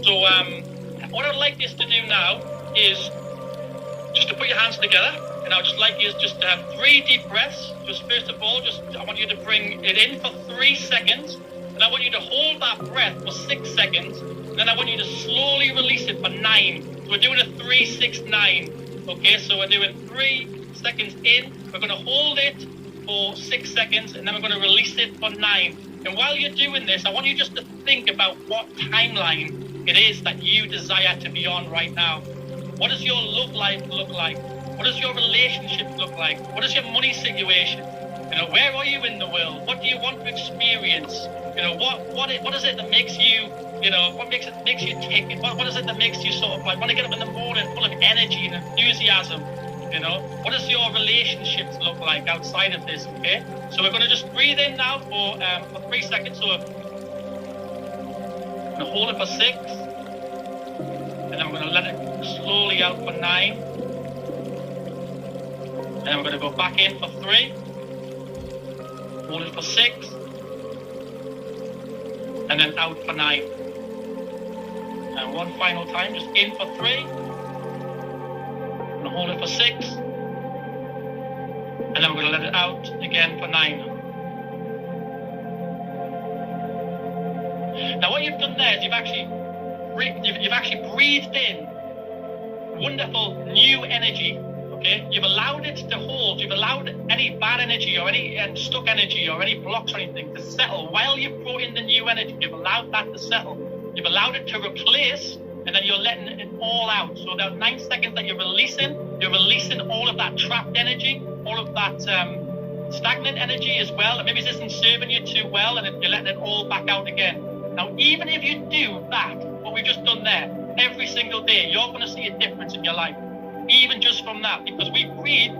So what I'd like you to do now is just to put your hands together, and I'd just like you just to have 3 deep breaths. Just first of all, I want you to bring it in for 3 seconds, and I want you to hold that breath for 6 seconds, and then I want you to slowly release it for 9. So we're doing a 3, 6, 9. Okay, so we're doing 3 seconds in, we're going to hold it for 6 seconds, and then we're going to release it for 9. And while you're doing this, I want you just to think about what timeline it is that you desire to be on right now. What does your love life look like? What does your relationship look like? What is your money situation? You know, where are you in the world? What do you want to experience? You know, what is it that makes you, you know, what makes you tick? What is it that makes you sort of like want to get up in the morning full of energy and enthusiasm? You know, what does your relationships look like outside of this? Okay, so we're going to just breathe in now for 3 seconds. So we're going to hold it for 6, and then we're going to let it slowly out for 9, and then we're going to go back in for 3, hold it for 6, and then out for 9. And one final time, just in for 3. Hold it for 6, and then we're going to let it out again for 9. Now what you've done there is you've actually breathed in wonderful new energy. Okay, you've allowed it to hold. You've allowed any bad energy or any stuck energy or any blocks or anything to settle. While you've brought in the new energy, you've allowed that to settle. You've allowed it to replace, and then you're letting it all out. So that 9 seconds that you're releasing all of that trapped energy, all of that stagnant energy as well. And maybe this isn't serving you too well, and you're letting it all back out again. Now, even if you do that, what we've just done there, every single day, you're going to see a difference in your life. Even just from that, because we breathe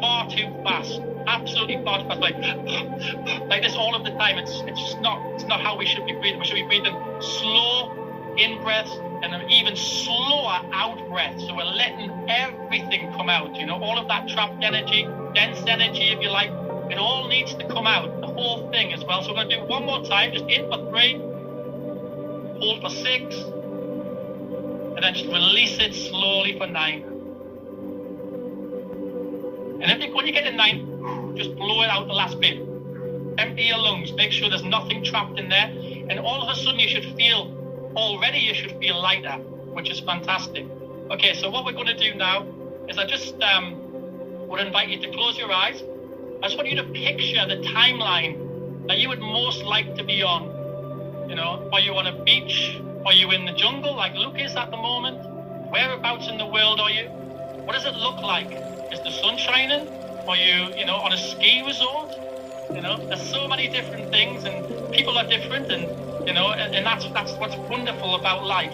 far too fast, absolutely far too fast, like this all of the time. It's not how we should be breathing. We should be breathing slow in breaths and an even slower out breath. So we're letting everything come out, you know, all of that trapped energy, dense energy, if you like, it all needs to come out, the whole thing as well. So we're going to do one more time, just in for 3, hold for 6, and then just release it slowly for 9. And when you get to 9, just blow it out the last bit. Empty your lungs, make sure there's nothing trapped in there, and all of a sudden you should feel lighter, which is fantastic. Okay, so what we're going to do now is I just would invite you to close your eyes. I just want you to picture the timeline that you would most like to be on. You know, are you on a beach? Are you in the jungle like Luke is at the moment? Whereabouts in the world are you? What does it look like? Is the sun shining? Are you know, on a ski resort? You know, there's so many different things, and people are different, and you know, and that's what's wonderful about life.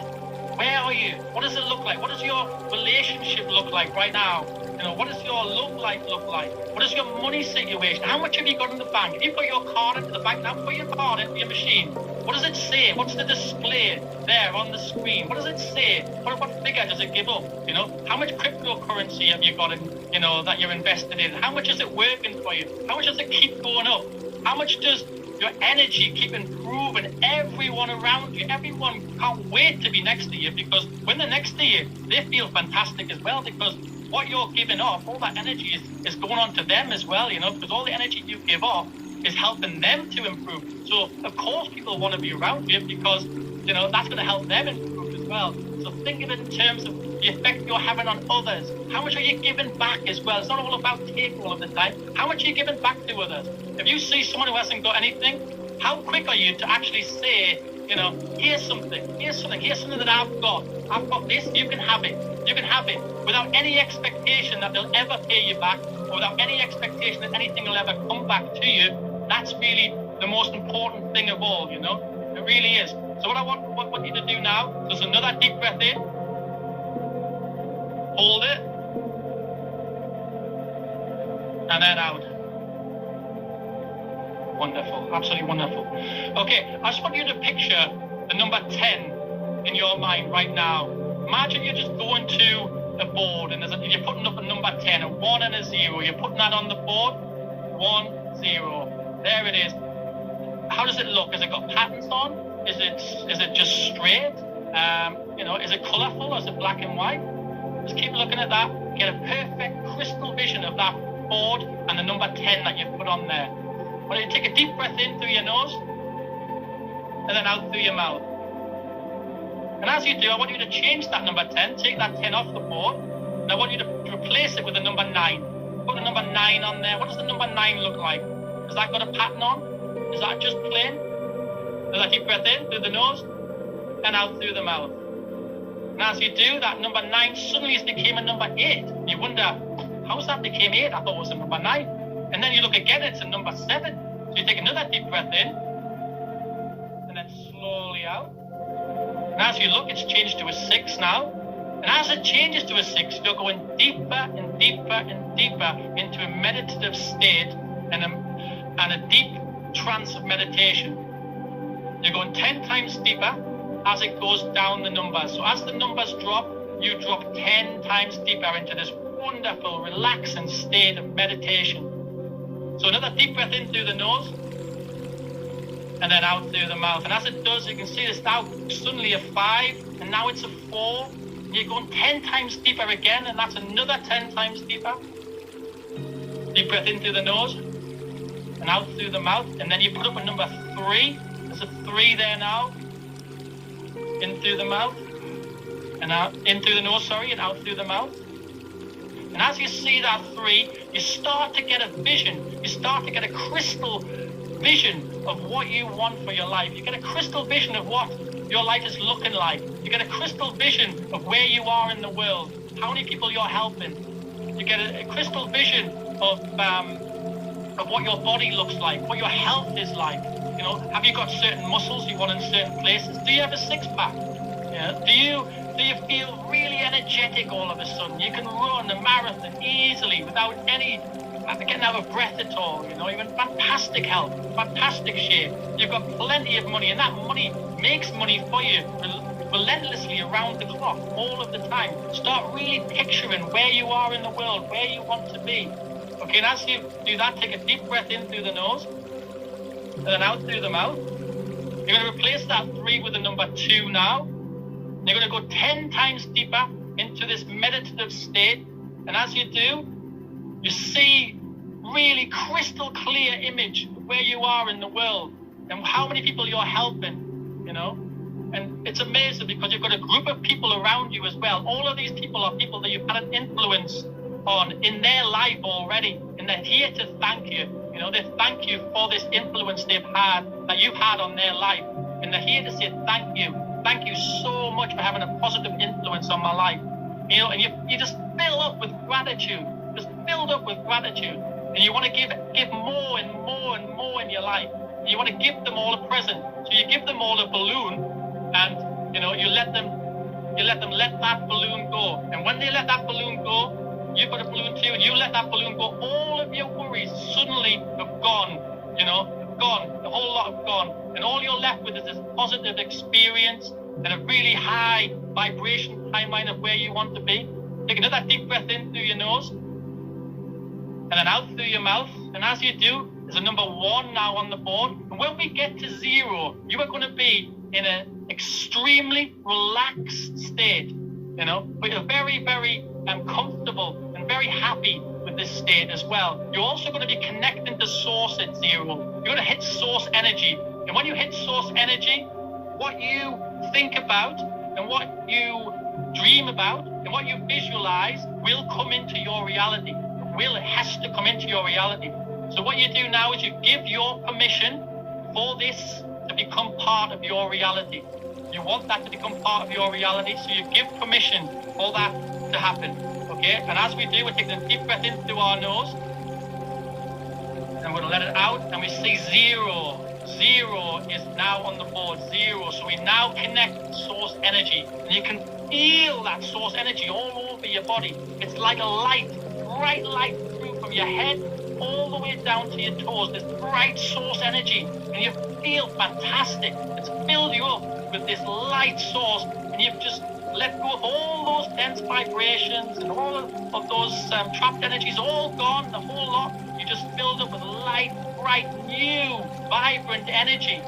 Where are you? What does it look like? What does your relationship look like right now? You know, what does your love life look like? What is your money situation? How much have you got in the bank? If you put your card into the bank, now put your card into your machine. What does it say? What's the display there on the screen? What does it say? What figure does it give up? You know, how much cryptocurrency have you got in, you know, that you're invested in? How much is it working for you? How much does it keep going up? How much does your energy keep improving? Everyone around you, everyone can't wait to be next to you, because when they're next to you, they feel fantastic as well, because what you're giving off, all that energy is going on to them as well, you know, because all the energy you give off is helping them to improve. So of course people want to be around you, because, you know, that's going to help them improve as well. So think of it in terms of the effect you're having on others. How much are you giving back as well? It's not all about taking all of the time. How much are you giving back to others? If you see someone who hasn't got anything, how quick are you to actually say, you know, here's something that I've got this, you can have it, without any expectation that they'll ever pay you back, or without any expectation that anything will ever come back to you. That's really the most important thing of all, you know, it really is. So what I want you to do now is another deep breath in, hold it, and then out. Wonderful, absolutely wonderful. Okay, I just want you to picture the number 10 in your mind right now. Imagine you're just going to a board, and you're putting up a number 10, a 1 and a 0. You're putting that on the board, 1, 0. There it is. How does it look? Has it got patterns on? Is it just straight? Is it colourful? Is it black and white? Just keep looking at that. Get a perfect crystal vision of that board and the number 10 that you've put on there. I want you to take a deep breath in through your nose and then out through your mouth. And as you do, I want you to change that number 10, take that 10 off the board, and I want you to replace it with the number 9. Put the number 9 on there. What does the number 9 look like? Has that got a pattern on? Is that just plain? Do that deep breath in through the nose and out through the mouth. And as you do, that number 9 suddenly became a number 8. And you wonder, how's that became 8? I thought it was a number 9. And then you look again, it's a number 7. So you take another deep breath in and then slowly out. And as you look, it's changed to a 6 now. And as it changes to a 6, you're going deeper and deeper and deeper into a meditative state and a deep trance of meditation. You're going 10 times deeper as it goes down the numbers. So as the numbers drop, you drop 10 times deeper into this wonderful, relaxing state of meditation. So another deep breath in through the nose and then out through the mouth. And as it does, you can see it's now suddenly a 5 and now it's a 4. And you're going 10 times deeper again, and that's another 10 times deeper. Deep breath in through the nose and out through the mouth. And then you put up a number 3. There's a 3 there now. In through the mouth and out, in through the nose, and out through the mouth. And as you see that 3, you start to get a vision. You start to get a crystal vision of what you want for your life. You get a crystal vision of what your life is looking like. You get a crystal vision of where you are in the world, how many people you're helping. You get a crystal vision of what your body looks like, what your health is like. You know, have you got certain muscles you want in certain places? Do you have a 6-pack? Yeah. Do you feel really energetic all of a sudden? You can run a marathon easily without getting out of breath at all. You know, you're in fantastic health, fantastic shape. You've got plenty of money, and that money makes money for you relentlessly around the clock, all of the time. Start really picturing where you are in the world, where you want to be. Okay, and as you do that, take a deep breath in through the nose and then out through the mouth. You're going to replace that 3 with the number 2 now. You're going to go 10 times deeper into this meditative state. And as you do, you see really crystal clear image of where you are in the world and how many people you're helping, you know. And it's amazing because you've got a group of people around you as well. All of these people are people that you've had an influence on in their life already. And they're here to thank you. You know, they thank you for this influence that you've had on their life. And they're here to say thank you. Thank you so much for having a positive influence on my life. You know, and you just fill up with gratitude. Just filled up with gratitude. And you want to give more and more and more in your life. And you want to give them all a present. So you give them all a balloon, and you know, you let them let that balloon go. And when they let that balloon go, you've got a balloon too, and you let that balloon go, all of your worries suddenly have gone, you know, gone, the whole lot have gone. And all you're left with is this positive experience and a really high vibration timeline of where you want to be. Take another deep breath in through your nose and then out through your mouth. And as you do, there's a number 1 now on the board. And when we get to 0, you are going to be in an extremely relaxed state, you know, but you're very, very comfortable and very happy with this state as well. You're also going to be connecting to source at 0. You're going to hit source energy. And when you hit source energy, what you think about and what you dream about and what you visualize will come into your reality. It has to come into your reality. So what you do now is you give your permission for this to become part of your reality. You want that to become part of your reality, so you give permission for that to happen. Okay? And as we do, we're taking a deep breath in through our nose. And we're going to let it out, and we see 0. 0 is now on the board, 0. So we now connect source energy. And you can feel that source energy all over your body. It's like a light, bright light through from your head all the way down to your toes. This bright source energy. And you feel fantastic. It's filled you up with this light source. And you've just let go of all those dense vibrations and all of those trapped energies, all gone, the whole lot. You just filled up with light, bright, new, vibrant energy.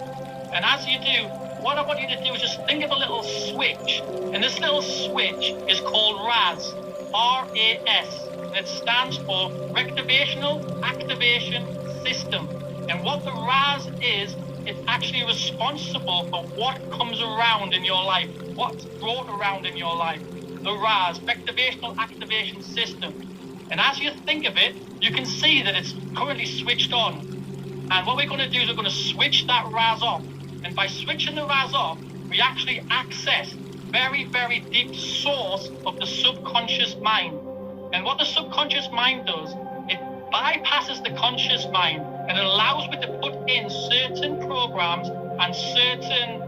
And as you do, what I want you to do is just think of a little switch. And this little switch is called RAS. R-A-S. And it stands for Rectivational Activation System. And what the RAS is, it's actually responsible for what comes around in your life, what's brought around in your life. The RAS, Rectivational Activation System. And as you think of it, you can see that it's currently switched on. And what we're going to do is we're going to switch that RAS off. And by switching the RAS off, we actually access very, very deep source of the subconscious mind. And what the subconscious mind does, it bypasses the conscious mind and it allows me to put in certain programs and certain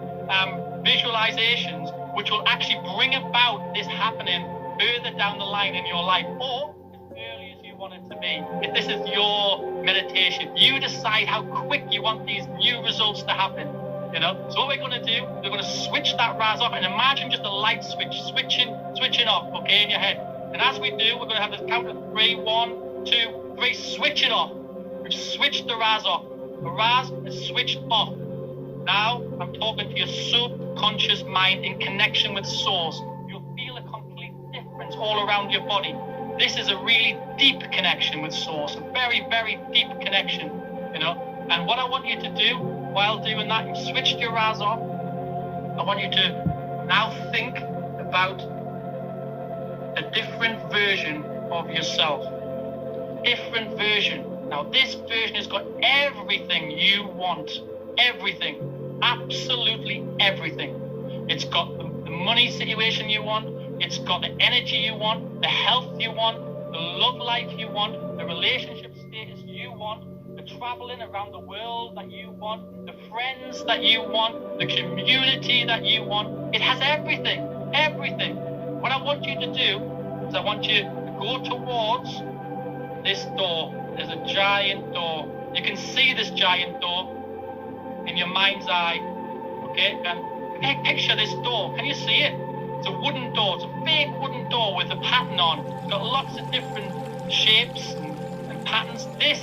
visualizations which will actually bring about this happening further down the line in your life, or as early as you want it to be. If this is your meditation, you decide how quick you want these new results to happen. You know, so what we're going to do, we're going to switch that RAS off, and imagine just a light switch switching off, okay, in your head. And as we do, we're going to have this count of 3, 1, 2, 3, switch it off. We've switched the RAS off. The RAS is switched off. Now I'm talking to your subconscious mind in connection with source. You'll feel a complete difference all around your body. This is a really deep connection with source, a very, very deep connection, you know. And what I want you to do while doing that, you've switched your RAS off. I want you to now think about a different version of yourself. Different version. Now this version has got everything you want. Everything. Absolutely everything. It's got the money situation you want. It's got the energy you want, the health you want, the love life you want, the relationship status you want, the traveling around the world that you want, the friends that you want, the community that you want. It has everything. Everything. What I want you to do is I want you to go towards this door. There's a giant door. You can see this giant door in your mind's eye. Okay? And picture this door. Can you see it? It's a wooden door. It's a big wooden door with a pattern on. It's got lots of different shapes and patterns. This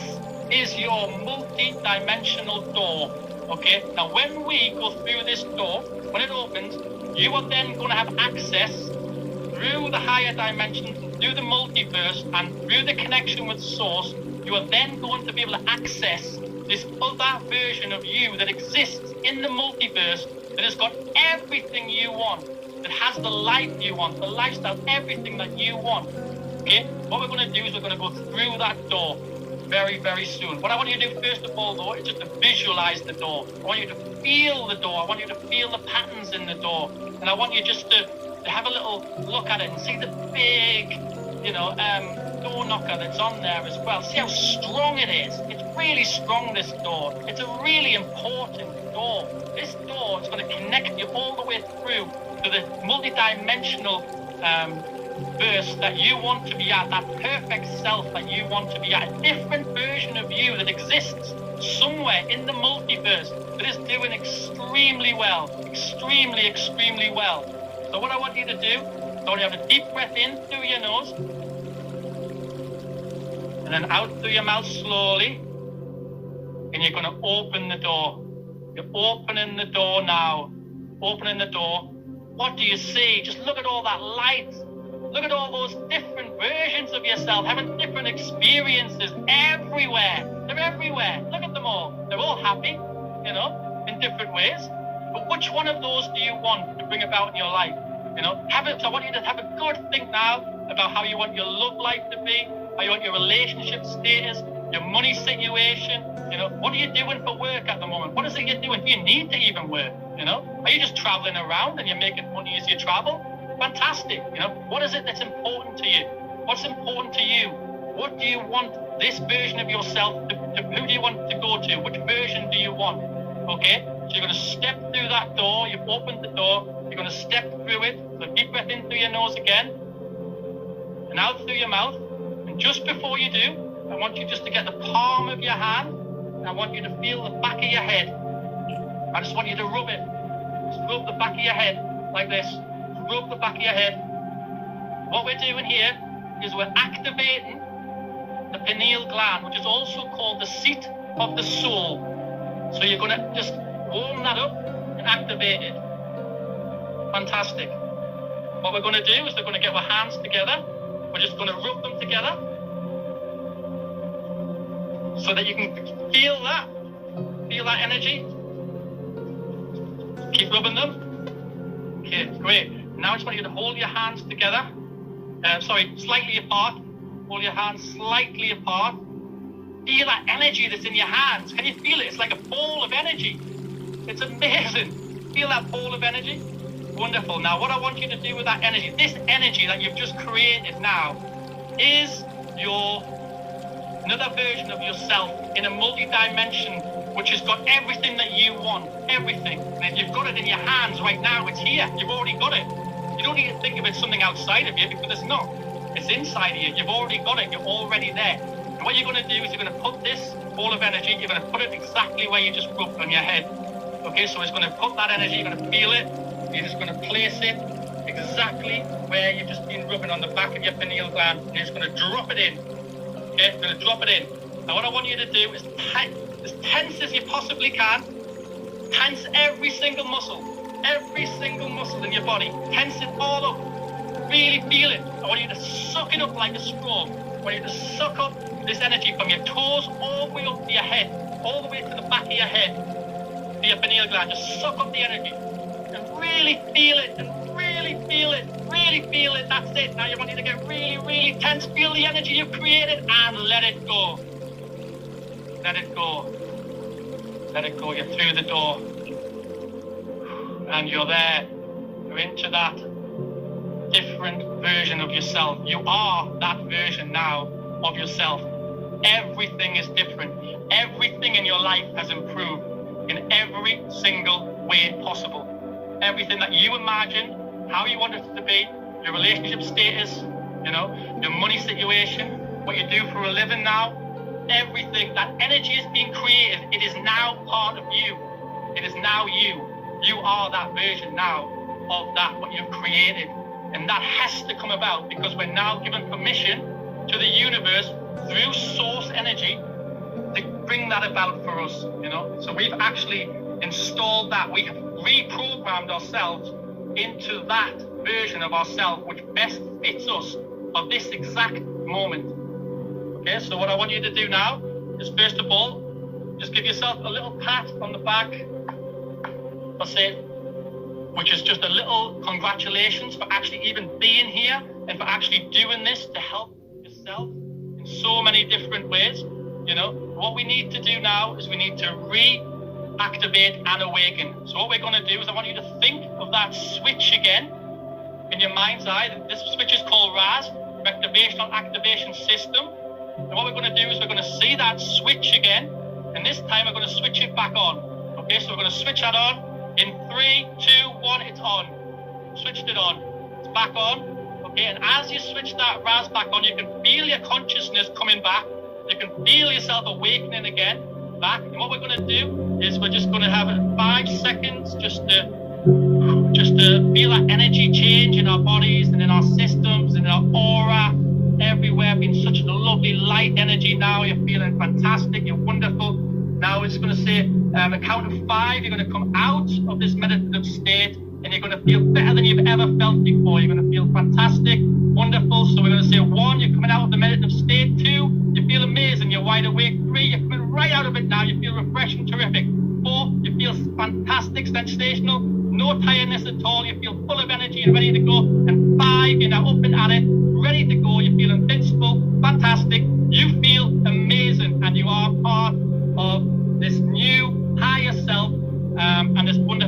is your multi-dimensional door. Okay? Now when we go through this door, when it opens, you are then going to have access through the higher dimensions, through the multiverse, and through the connection with source. You are then going to be able to access this other version of you that exists in the multiverse, that has got everything you want, that has the life you want, the lifestyle, everything that you want. Okay? What we're going to do is we're going to go through that door very, very soon. What I want you to do first of all, though, is just to visualize the door. I want you to feel the door. I want you to feel the patterns in the door. And I want you just to have a little look at it and see the big, door knocker that's on there as well. See how strong it is. It's really strong, this door. It's a really important door. This door is going to connect you all the way through to the multi-dimensional verse that you want to be at, that perfect self that you want to be at, a different version of you that exists somewhere in the multiverse that is doing extremely well, extremely, extremely well. So what I want you to do, I want you to have a deep breath in through your nose, and then out through your mouth slowly, and you're going to open the door. You're opening the door now. Opening the door. What do you see? Just look at all that light. Look at all those different versions of yourself, having different experiences everywhere. They're everywhere. Look at them all. They're all happy, in different ways. But which one of those do you want to bring about in your life? So I want you to have a good think now about how you want your love life to be, how you want your relationship status, your money situation. What are you doing for work at the moment? What is it you're doing? Do you need to even work? Are you just traveling around and you're making money as you travel? Fantastic. What is it that's important to you? What's important to you? What do you want this version of yourself to who do you want to go to? Which version do you want? Okay? So you're going to step through that door. You've opened the door. You're going to step through it. So deep breath in through your nose again. And out through your mouth. And just before you do, I want you just to get the palm of your hand. And I want you to feel the back of your head. I just want you to rub it. Just rub the back of your head like this. Rub the back of your head. What we're doing here is we're activating the pineal gland, which is also called the seat of the soul. So you're going to just warm that up and activated. Fantastic. What we're going to do is we're going to get our hands together. We're just going to rub them together so that you can feel that energy. Keep rubbing them. Okay, great. Now I just want you to hold your hands together. Slightly apart. Hold your hands slightly apart. Feel that energy that's in your hands. Can you feel it? It's like a ball of energy. It's amazing. Feel that ball of energy? Wonderful. Now what I want you to do with that energy, this energy that you've just created now, is another version of yourself in a multi-dimension which has got everything that you want. Everything. And if you've got it in your hands right now, it's here. You've already got it. You don't need to think of it something outside of you, because it's not. It's inside of you. You've already got it. You're already there. And what you're going to do is you're going to put this ball of energy, you're going to put it exactly where you just rubbed on your head. Okay, so it's going to put that energy, you're going to feel it. You're just going to place it exactly where you've just been rubbing on the back of your pineal gland, and you're just going to drop it in. Okay, you're going to drop it in. Now what I want you to do is as tense as you possibly can. Tense every single muscle in your body. Tense it all up. Really feel it. I want you to suck it up like a straw. I want you to suck up this energy from your toes all the way up to your head, all the way to the back of your head, to your pineal gland. Just suck up the energy and really feel it, and really feel it, really feel it. That's it. Now I want you to get really, really tense. Feel the energy you've created and let it go. Let it go. Let it go. You're through the door. And you're there. You're into that different version of yourself. You are that version now of yourself. Everything is different. Everything in your life has improved in every single way possible. Everything that you imagined, how you wanted it to be, your relationship status, your money situation, what you do for a living now, everything, that energy is being created. It is now part of you. It is now you. You are that version now of that, what you've created. And that has to come about because we're now given permission to the universe through source energy to bring that about for us, So we've actually installed that. We have reprogrammed ourselves into that version of ourselves which best fits us of this exact moment. Okay, so what I want you to do now is, first of all, just give yourself a little pat on the back. That's it. Which is just a little congratulations for actually even being here and for actually doing this to help yourself in so many different ways. What we need to do now is we need to reactivate and awaken. So what we're going to do is I want you to think of that switch again in your mind's eye. This switch is called RAS, Rectivational Activation System. And what we're going to do is we're going to see that switch again, and this time we're going to switch it back on. Okay, so we're going to switch that on. In 3, 2, 1, it's on. Switched it on. It's back on. Okay, and as you switch that RAS back on, you can feel your consciousness coming back. You can feel yourself awakening again back. And what we're going to do is we're just going to have 5 seconds just to feel that energy change in our bodies and in our systems and in our aura, everywhere. Being such a lovely light energy now. You're feeling fantastic. You're wonderful. Now it's going to say, a count of 5, you're going to come out of this meditative state and you're going to feel better than you've ever felt before. You're going to feel fantastic, wonderful. So we're going to say 1, you're coming out of the meditative state. 2, you feel amazing, you're wide awake. 3, you're coming right out of it now, you feel refreshing, terrific. 4, you feel fantastic, sensational, no tiredness at all. You feel full of energy and ready to go. And 5, you're now up and at it, ready to go. You feel invincible, fantastic. You feel amazing, and you are part of this new higher self and this wonderful